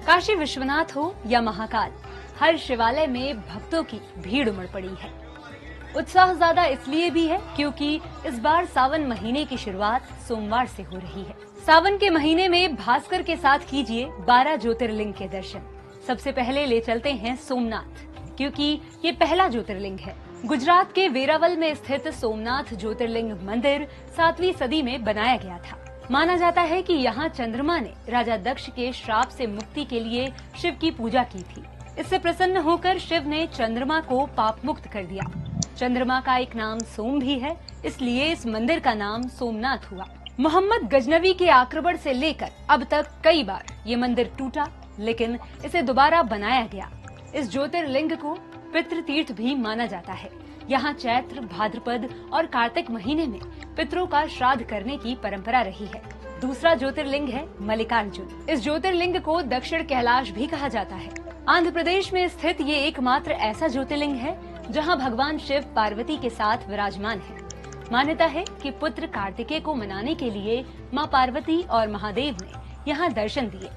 काशी विश्वनाथ हो या महाकाल, हर शिवालय में भक्तों की भीड़ उमड़ पड़ी है। उत्साह ज्यादा इसलिए भी है क्योंकि इस बार सावन महीने की शुरुआत सोमवार से हो रही है। सावन के महीने में भास्कर के साथ कीजिए 12 ज्योतिर्लिंग के दर्शन। सबसे पहले ले चलते हैं सोमनाथ, क्योंकि ये पहला ज्योतिर्लिंग है। गुजरात के वेरावल में स्थित सोमनाथ ज्योतिर्लिंग मंदिर 7वीं सदी में बनाया गया था। माना जाता है कि यहाँ चंद्रमा ने राजा दक्ष के श्राप से मुक्ति के लिए शिव की पूजा की थी। इससे प्रसन्न होकर शिव ने चंद्रमा को पाप मुक्त कर दिया। चंद्रमा का एक नाम सोम भी है, इसलिए इस मंदिर का नाम सोमनाथ हुआ। मोहम्मद गजनवी के आक्रमण से लेकर अब तक कई बार ये मंदिर टूटा, लेकिन इसे दोबारा बनाया गया। इस ज्योतिर्लिंग को पितृ तीर्थ भी माना जाता है। यहाँ चैत्र, भाद्रपद और कार्तिक महीने में पितरों का श्राद्ध करने की परंपरा रही है। दूसरा ज्योतिर्लिंग है मल्लिकार्जुन। इस ज्योतिर्लिंग को दक्षिण कैलाश भी कहा जाता है। आंध्र प्रदेश में स्थित ये एकमात्र ऐसा ज्योतिर्लिंग है जहाँ भगवान शिव पार्वती के साथ विराजमान है। मान्यता है कि पुत्र कार्तिकेय को मनाने के लिए माँ पार्वती और महादेव ने यहाँ दर्शन दिए,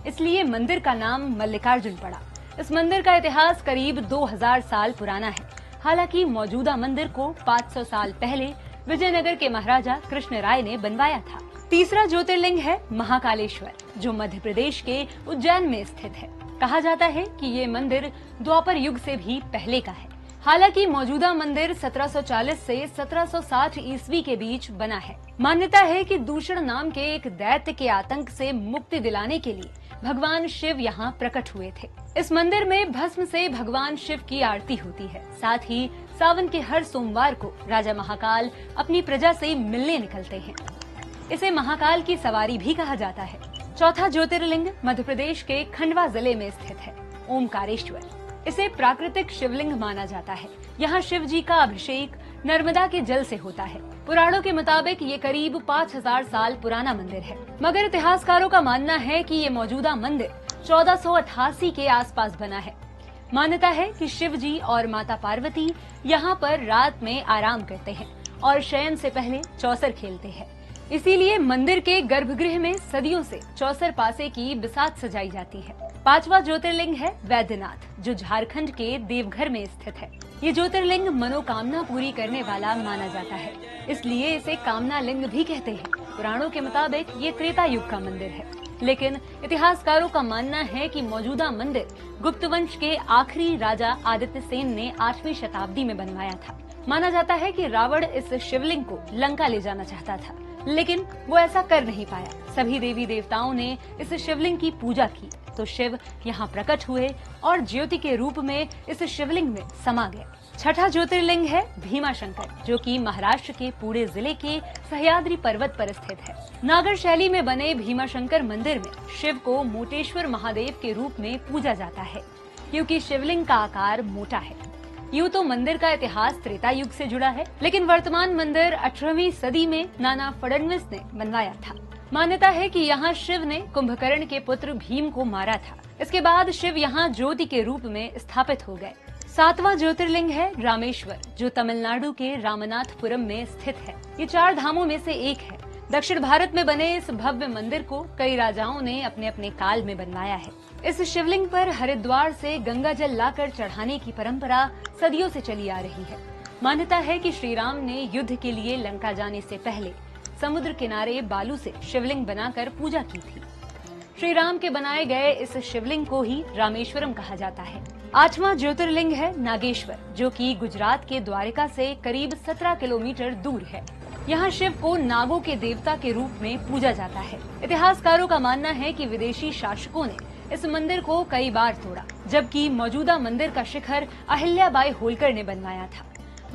इसलिए मंदिर का नाम मल्लिकार्जुन पड़ा। इस मंदिर का इतिहास करीब 2000 साल पुराना है। हालांकि मौजूदा मंदिर को 500 साल पहले विजयनगर के महाराजा कृष्ण राय ने बनवाया था। तीसरा ज्योतिर्लिंग है महाकालेश्वर, जो मध्य प्रदेश के उज्जैन में स्थित है। कहा जाता है कि ये मंदिर द्वापर युग से भी पहले का है। हालांकि मौजूदा मंदिर 1740 से 1760 ईस्वी के बीच बना है। मान्यता है कि दूषण नाम के एक दैत्य के आतंक से मुक्ति दिलाने के लिए भगवान शिव यहाँ प्रकट हुए थे। इस मंदिर में भस्म से भगवान शिव की आरती होती है। साथ ही सावन के हर सोमवार को राजा महाकाल अपनी प्रजा से मिलने निकलते हैं। इसे महाकाल की सवारी भी कहा जाता है। चौथा ज्योतिर्लिंग मध्य प्रदेश के खंडवा जिले में स्थित है, ओमकारेश्वर। इसे प्राकृतिक शिवलिंग माना जाता है। यहाँ शिव जी का अभिषेक नर्मदा के जल से होता है। पुराणों के मुताबिक ये करीब 5000 साल पुराना मंदिर है, मगर इतिहासकारों का मानना है कि ये मौजूदा मंदिर 1488 के आसपास बना है। मान्यता है कि शिव जी और माता पार्वती यहाँ पर रात में आराम करते हैं और शयन से पहले चौसर खेलते हैं। इसीलिए मंदिर के गर्भगृह में सदियों से चौसर पासे की बिसात सजाई जाती है। पांचवा ज्योतिर्लिंग है वैद्यनाथ, जो झारखंड के देवघर में स्थित है। ये ज्योतिर्लिंग मनोकामना पूरी करने वाला माना जाता है, इसलिए इसे कामना लिंग भी कहते हैं। पुराणों के मुताबिक ये त्रेता युग का मंदिर है, लेकिन इतिहासकारों का मानना है कि मौजूदा मंदिर गुप्त वंश के आखिरी राजा आदित्य सेन ने 8वीं शताब्दी में बनवाया था। माना जाता है कि रावण इस शिवलिंग को लंका ले जाना चाहता था, लेकिन वो ऐसा कर नहीं पाया। सभी देवी देवताओं ने इस शिवलिंग की पूजा की तो शिव यहाँ प्रकट हुए और ज्योति के रूप में इस शिवलिंग में समा गए। छठा ज्योतिर्लिंग है भीमाशंकर, जो कि महाराष्ट्र के पुणे जिले के सह्याद्री पर्वत पर स्थित है। नागर शैली में बने भीमाशंकर मंदिर में शिव को मोटेश्वर महादेव के रूप में पूजा जाता है, क्योंकि शिवलिंग का आकार मोटा है। यूँ तो मंदिर का इतिहास त्रेता युग से जुड़ा है, लेकिन वर्तमान मंदिर 18वीं सदी में नाना फडणवीस ने बनवाया था। मान्यता है कि यहाँ शिव ने कुंभकर्ण के पुत्र भीम को मारा था। इसके बाद शिव यहाँ ज्योति के रूप में स्थापित हो गए। सातवां ज्योतिर्लिंग है रामेश्वर, जो तमिलनाडु के रामनाथपुरम में स्थित है। ये 4 धामों में से एक है। दक्षिण भारत में बने इस भव्य मंदिर को कई राजाओं ने अपने अपने काल में बनवाया है। इस शिवलिंग पर हरिद्वार से गंगा जल लाकर चढ़ाने की परंपरा सदियों से चली आ रही है। मान्यता है कि श्री राम ने युद्ध के लिए लंका जाने से पहले समुद्र किनारे बालू से शिवलिंग बनाकर पूजा की थी। श्री राम के बनाए गए इस शिवलिंग को ही रामेश्वरम कहा जाता है। 8वां ज्योतिर्लिंग है नागेश्वर, जो कि गुजरात के द्वारका से करीब 17 किलोमीटर दूर है। यहाँ शिव को नागों के देवता के रूप में पूजा जाता है। इतिहासकारों का मानना है कि विदेशी शासकों ने इस मंदिर को कई बार तोड़ा, जबकि मौजूदा मंदिर का शिखर अहिल्याबाई होलकर ने बनवाया था।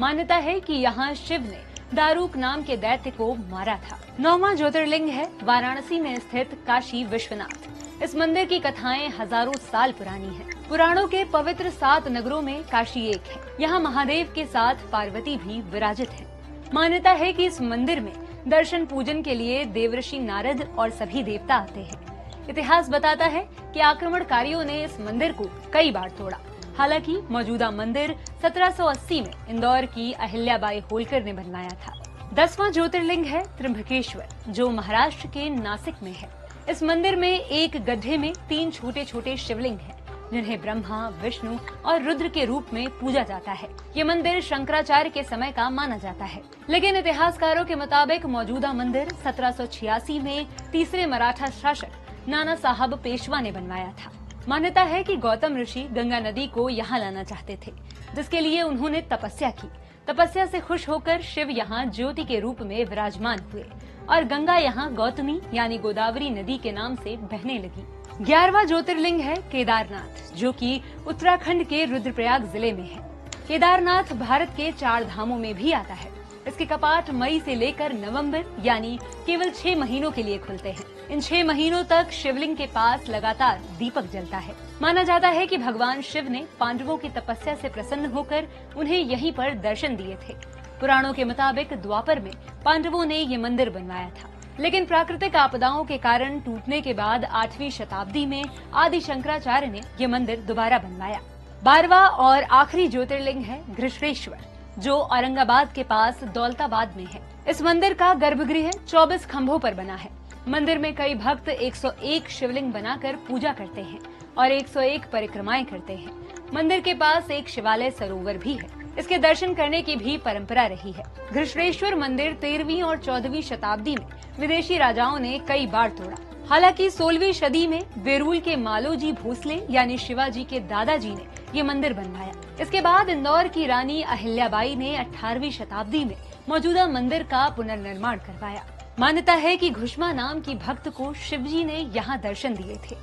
मान्यता है कि यहाँ शिव ने दारूक नाम के दैत्य को मारा था। 9वां ज्योतिर्लिंग है वाराणसी में स्थित काशी विश्वनाथ। इस मंदिर की कथाएं हजारों साल पुरानी हैं। पुराणों के पवित्र 7 नगरों में काशी एक है। यहाँ महादेव के साथ पार्वती भी विराजित है। मान्यता है कि इस मंदिर में दर्शन पूजन के लिए देवर्षि नारद और सभी देवता आते हैं। इतिहास बताता है कि आक्रमणकारियों ने इस मंदिर को कई बार तोड़ा। हालांकि मौजूदा मंदिर 1780 में इंदौर की अहिल्याबाई होलकर ने बनवाया था। 10वां ज्योतिर्लिंग है त्र्यंबकेश्वर, जो महाराष्ट्र के नासिक में है। इस मंदिर में एक गड्ढे में 3 छोटे छोटे शिवलिंग हैं, जिन्हें ब्रह्मा, विष्णु और रुद्र के रूप में पूजा जाता है। ये मंदिर शंकराचार्य के समय का माना जाता है, लेकिन इतिहासकारों के मुताबिक मौजूदा मंदिर 1786 में तीसरे मराठा शासक नाना साहब पेशवा ने बनवाया था। मान्यता है कि गौतम ऋषि गंगा नदी को यहाँ लाना चाहते थे, जिसके लिए उन्होंने तपस्या की। तपस्या से खुश होकर शिव यहाँ ज्योति के रूप में विराजमान हुए और गंगा यहाँ गौतमी यानी गोदावरी नदी के नाम से बहने लगी। 11वां ज्योतिर्लिंग है केदारनाथ, जो कि उत्तराखंड के रुद्रप्रयाग जिले में है। केदारनाथ भारत के 4 धामों में भी आता है। इसके कपाट मई से लेकर नवंबर यानी केवल 6 महीनों के लिए खुलते हैं। इन 6 महीनों तक शिवलिंग के पास लगातार दीपक जलता है। माना जाता है कि भगवान शिव ने पांडवों की तपस्या से प्रसन्न होकर उन्हें यहीं पर दर्शन दिए थे। पुराणों के मुताबिक द्वापर में पांडवों ने ये मंदिर बनवाया था, लेकिन प्राकृतिक आपदाओं के कारण टूटने के बाद 8वीं शताब्दी में आदि शंकराचार्य ने ये मंदिर दोबारा बनवाया। 12वां और आखिरी ज्योतिर्लिंग है घृष्णेश्वर, जो औरंगाबाद के पास दौलताबाद में है। इस मंदिर का गर्भगृह 24 खंभों पर बना है। मंदिर में कई भक्त 101 शिवलिंग बनाकर पूजा करते हैं और 101 परिक्रमाएं करते हैं। मंदिर के पास एक शिवालय सरोवर भी है। इसके दर्शन करने की भी परंपरा रही है। घृष्णेश्वर मंदिर 13वीं और 14वीं शताब्दी में विदेशी राजाओं ने कई बार तोड़ा। हालांकि 16वीं सदी में वेरूल के मालोजी भोसले यानी शिवाजी के दादाजी ने ये मंदिर बनवाया। इसके बाद इंदौर की रानी अहिल्याबाई ने 18वीं शताब्दी में मौजूदा मंदिर का पुनर्निर्माण करवाया। मान्यता है कि घुष्मा नाम की भक्त को शिवजी ने यहाँ दर्शन दिए थे।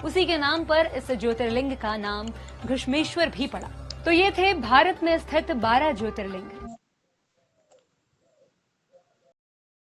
उसी के नाम पर इस ज्योतिर्लिंग का नाम घुष्मेश्वर भी पड़ा। तो ये थे भारत में स्थित 12 ज्योतिर्लिंग।